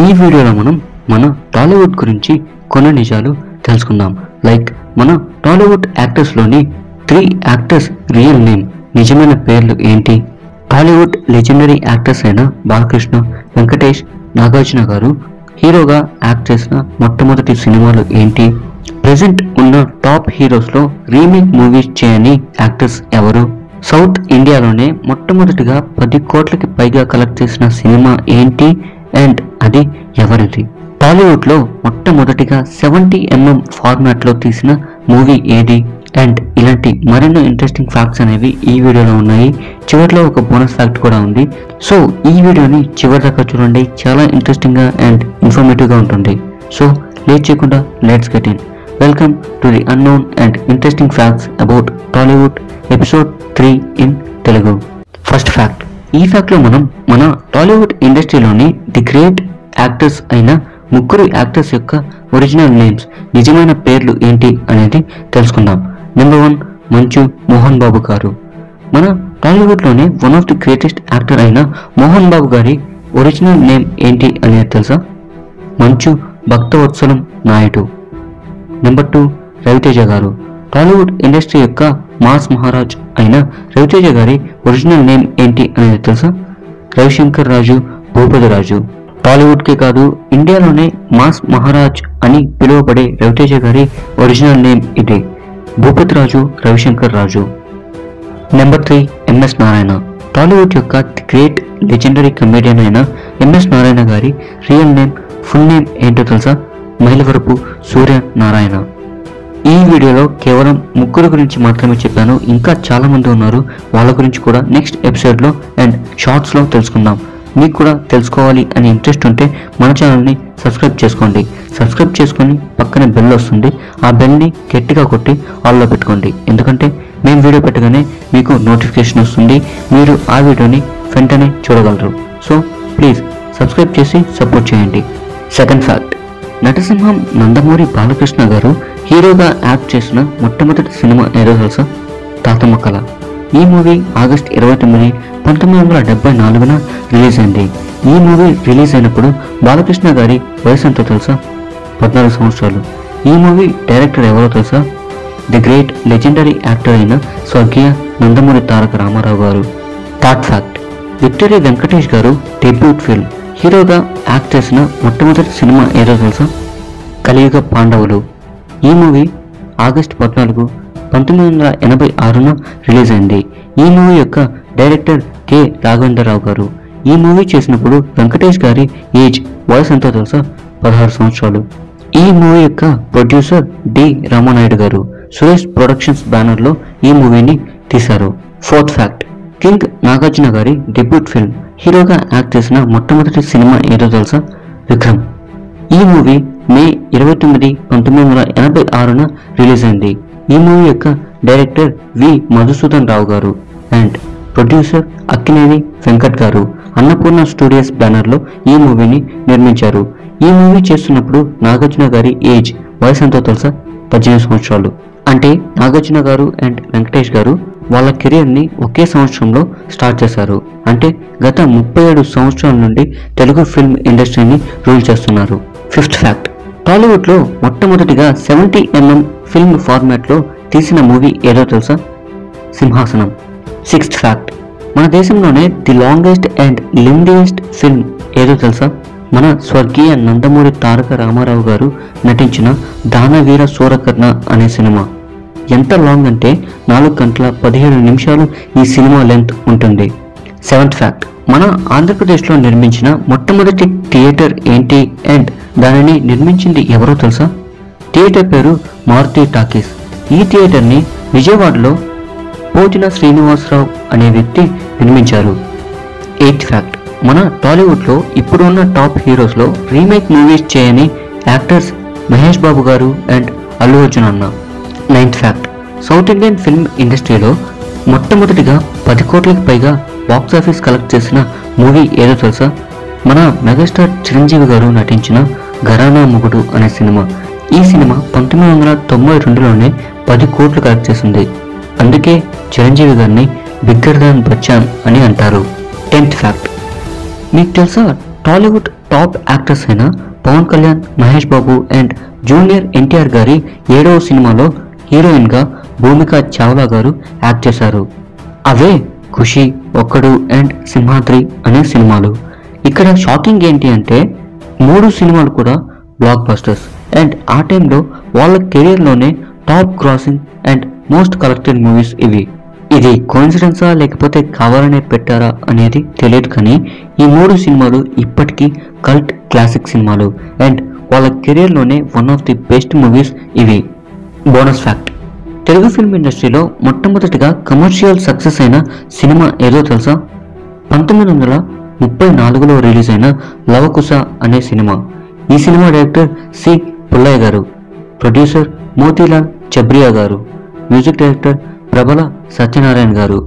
ఈ వీడియోలో మన టాలీవుడ్ గురించి కొన్ని నిజాలు తెలుసుకుందాం. లైక్ మన టాలీవుడ్ యాక్టర్స్ లోని 3 యాక్టర్స్ రియల్ నేమ్ నిజమైన పేర్లు ఏంటి, టాలీవుడ్ లెజెండరీ యాక్టర్స్ అయిన బాలకృష్ణ, వెంకటేష్, నాగార్జున గారు హీరోగా యాక్ట్ చేసిన మొట్టమొదటి సినిమాలు ఏంటి, ప్రెజెంట్ ఉన్న టాప్ హీరోస్ లో రీమేక్ మూవీస్ చేయని యాక్టర్స్ ఎవరు, సౌత్ ఇండియాలోనే మొట్టమొదటిగా 10 కోట్లకి పైగా కలెక్ట్ చేసిన సినిమా ఏంటి అండ్ అది ఎవరిది, టాలీవుడ్ లో మొట్టమొదటిగా 70mm ఫార్మాట్ లో తీసిన మూవీ ఏది అండ్ ఇలాంటి మరెన్నో ఇంట్రెస్టింగ్ ఫ్యాక్ట్స్ అనేవి ఈ వీడియోలో ఉన్నాయి. చివరిలో ఒక బోనస్ ఫ్యాక్ట్ కూడా ఉంది. సో ఈ వీడియోని చివరి దాకా చూడండి, చాలా ఇంట్రెస్టింగ్ గా అండ్ ఇన్ఫర్మేటివ్ గా ఉంటుంది. సో లేట్ చేయకుండా let's get in. Welcome to the unknown and interesting facts about Tollywood episode 3 in Telugu. First fact. ఈ ఫ్యాక్ట్ లో మన టాలీవుడ్ ఇండస్ట్రీలోని ది గ్రేట్ యాక్టర్స్ అయిన 3 యాక్టర్స్ యొక్క ఒరిజినల్ నేమ్స్ నిజమైన పేర్లు ఏంటి అనేది తెలుసుకుందాం. నెంబర్ 1 మంచు మోహన్ బాబు గారు. మన టాలీవుడ్ లోనే one of the greatest actor అయిన మోహన్ బాబు గారి ఒరిజినల్ నేమ్ ఏంటి అనేది తెలుసా? మంచు భక్తవత్సలం నాయుడు. నెంబర్ 2 రవితేజ గారు. టాలీవుడ్ ఇండస్ట్రీ యొక్క మాస్ మహారాజ్ అయిన రవితేజ గారి ఒరిజినల్ నేమ్ ఏంటి అనేది తెలుసా? రవిశంకర్ రాజు భూపతి రాజు. టాలీవుడ్ కే కాదు, ఇండియాలోనే మాస్ మహారాజ్ అని పిలువబడే రవితేజ గారి ఒరిజినల్ నేమ్ ఇదే, భూపతి రాజు రవిశంకర్ రాజు. నెంబర్ 3 ఎంఎస్ నారాయణ. టాలీవుడ్ యొక్క గ్రేట్ లెజెండరీ కమెడియన్ అయిన ఎంఎస్ నారాయణ గారి రియల్ నేమ్, ఫుల్ నేమ్ ఏంటో తెలుసా? మైలవరపు సూర్య నారాయణ. ఈ వీడియోలో కేవలం 3 గురించి మాత్రమే చెప్పాను, ఇంకా చాలా మంది ఉన్నారు, వాళ్ళ గురించి కూడా నెక్స్ట్ ఎపిసోడ్లో అండ్ షార్ట్స్లో తెలుసుకుందాం. మీకు కూడా తెలుసుకోవాలి అని ఇంట్రెస్ట్ ఉంటే మన ఛానల్ని సబ్స్క్రైబ్ చేసుకోండి. సబ్స్క్రైబ్ చేసుకొని పక్కనే బెల్ వస్తుంది, ఆ బెల్ని గట్టిగా కొట్టి ఆల్లో పెట్టుకోండి. ఎందుకంటే మేము వీడియో పెట్టగానే మీకు నోటిఫికేషన్ వస్తుంది, మీరు ఆ వీడియోని వెంటనే చూడగలరు. సో ప్లీజ్ సబ్స్క్రైబ్ చేసి సపోర్ట్ చేయండి. Second fact. నటసింహం నందమూరి బాలకృష్ణ గారు హీరోగా యాక్ట్ చేసిన మొట్టమొదటి సినిమా ఏదో తెలుసా? తాతమ్మ కళ. ఈ మూవీ ఆగస్ట్ 29, 1974న రిలీజ్ అయింది. ఈ మూవీ రిలీజ్ అయినప్పుడు బాలకృష్ణ గారి వయసు ఎంతో తెలుసా? 14 సంవత్సరాలు. ఈ మూవీ డైరెక్టర్ ఎవరో తెలుసా? ది గ్రేట్ లెజెండరీ యాక్టర్ అయిన స్వర్గీయ నందమూరి తారక రామారావు గారు. Third fact. విక్టరీ వెంకటేష్ గారు డెబ్యూట్ ఫిల్మ్ హీరోగా యాక్ట్ చేసిన మొట్టమొదటి సినిమా ఏదో తెలుసా? కలియుగ పాండవులు. ఈ మూవీ ఆగస్ట్ 14, 1986న రిలీజ్ అయింది. ఈ మూవీ యొక్క డైరెక్టర్ కె రాఘవేంద్రరావు గారు. ఈ మూవీ చేసినప్పుడు వెంకటేష్ గారి ఏజ్ వయసు ఎంతో తెలుసా? 16 సంవత్సరాలు. ఈ మూవీ యొక్క ప్రొడ్యూసర్ డి రామానాయుడు గారు. సురేష్ ప్రొడక్షన్స్ బ్యానర్ లో ఈ మూవీని తీశారు. Fourth fact. కింగ్ నాగార్జున గారి డెబ్యూట్ ఫిల్మ్ హీరోగా యాక్ట్ చేసిన మొట్టమొదటి సినిమా ఏదో తెలుసా? విక్రమ్. ఈ మూవీ మే 29, 1986న రిలీజ్ అయింది. ఈ మూవీ యొక్క డైరెక్టర్ వి మధుసూదన్ రావు గారు అండ్ ప్రొడ్యూసర్ అక్కినేని వెంకట్ గారు. అన్నపూర్ణ స్టూడియోస్ బ్యానర్ లో ఈ మూవీని నిర్మించారు. ఈ మూవీ చేస్తున్నప్పుడు నాగార్జున గారి ఏజ్ వయసు ఎంతో తెలుసా? 18 సంవత్సరాలు. అంటే నాగార్జున గారు అండ్ వెంకటేష్ గారు వాళ్ళ కెరీర్ ని ఒకే సంవత్సరంలో స్టార్ట్ చేశారు. అంటే గత 37 సంవత్సరాల నుండి తెలుగు ఫిల్మ్ ఇండస్ట్రీని రూల్ చేస్తున్నారు. Fifth fact. టాలీవుడ్ లో మొట్టమొదటిగా 70mm ఫిల్మ్ ఫార్మాట్ లో తీసిన మూవీ ఏదో తెలుసా? సింహాసనం. Sixth fact. మన దేశంలోనే ది లాంగెస్ట్ అండ్ లెంగ్దియెస్ట్ ఫిల్మ్ ఏదో తెలుసా? మన స్వర్గీయ నందమూరి తారక రామారావు గారు నటించిన దానవీర సూరకర్ణ అనే సినిమా. ఎంత లాంగ్ అంటే 4 గంటల 17 నిమిషాలు ఈ సినిమా లెంత్ ఉంటుంది. Seventh fact. మన ఆంధ్రప్రదేశ్లో నిర్మించిన మొట్టమొదటి థియేటర్ ఏంటి అండ్ దానిని నిర్మించింది ఎవరో తెలుసా? థియేటర్ పేరు మారుతి టాకీస్. ఈ థియేటర్ని విజయవాడలో పోతిన శ్రీనివాసరావు అనే వ్యక్తి నిర్మించారు. Eighth fact. మన టాలీవుడ్లో ఇప్పుడున్న టాప్ హీరోస్లో రీమేక్ మూవీస్ చేయని యాక్టర్స్ మహేష్ బాబు గారు అండ్ అల్లు అర్జున్ అన్న. Ninth fact. South Indian film ఇండస్ట్రీలో మొట్టమొదటిగా 10 కోట్లకి పైగా బాక్సాఫీస్ కలెక్ట్ చేసిన మూవీ ఏదో తెలుసా? మన మెగాస్టార్ చిరంజీవి గారు నటించిన ఘరానా మొగుడు అనే సినిమా. ఈ సినిమా 1992లోనే 10 కోట్లు కలెక్ట్ చేసింది. అందుకే చిరంజీవి గారిని బిగ్గర్ దాన్ బచ్చాన్ అని అంటారు. 10th fact. మీకు తెలుసా టాలీవుడ్ టాప్ యాక్టర్స్ అయిన పవన్ కళ్యాణ్, మహేష్ బాబు అండ్ జూనియర్ ఎన్టీఆర్ గారి 7వ సినిమాలో హీరోయిన్ గా భూమికా చావ్లా గారు యాక్ట్ చేశారు. అవే ఖుషి, ఒక్కడు అండ్ సింహాద్రి అనే సినిమాలు. ఇక్కడ షాకింగ్ ఏంటి అంటే 3 సినిమాలు కూడా బ్లాక్ బస్టర్స్ అండ్ ఆ టైంలో వాళ్ళ కెరీర్లోనే top crossing and most collected movies ఇవి. ఇది కోఇన్సిడెన్సా లేకపోతే కావాలనే పెట్టారా అనేది తెలియదు, కానీ ఈ 3 సినిమాలు ఇప్పటికీ కల్ట్ క్లాసిక్ సినిమాలు అండ్ వాళ్ళ కెరీర్లోనే one of the best movies ఇవి. బోనస్ ఫ్యాక్ట్, తెలుగు ఫిల్మ్ ఇండస్ట్రీలో మొట్టమొదటిగా కమర్షియల్ సక్సెస్ అయిన సినిమా ఏదో తెలుసా? 1934లో రిలీజ్ అయిన లవకుశ అనే సినిమా. ఈ సినిమా డైరెక్టర్ సి పుల్లయ్య గారు, ప్రొడ్యూసర్ మోతీలాల్ చబ్రియా గారు, మ్యూజిక్ డైరెక్టర్ ప్రబల సత్యనారాయణ గారు.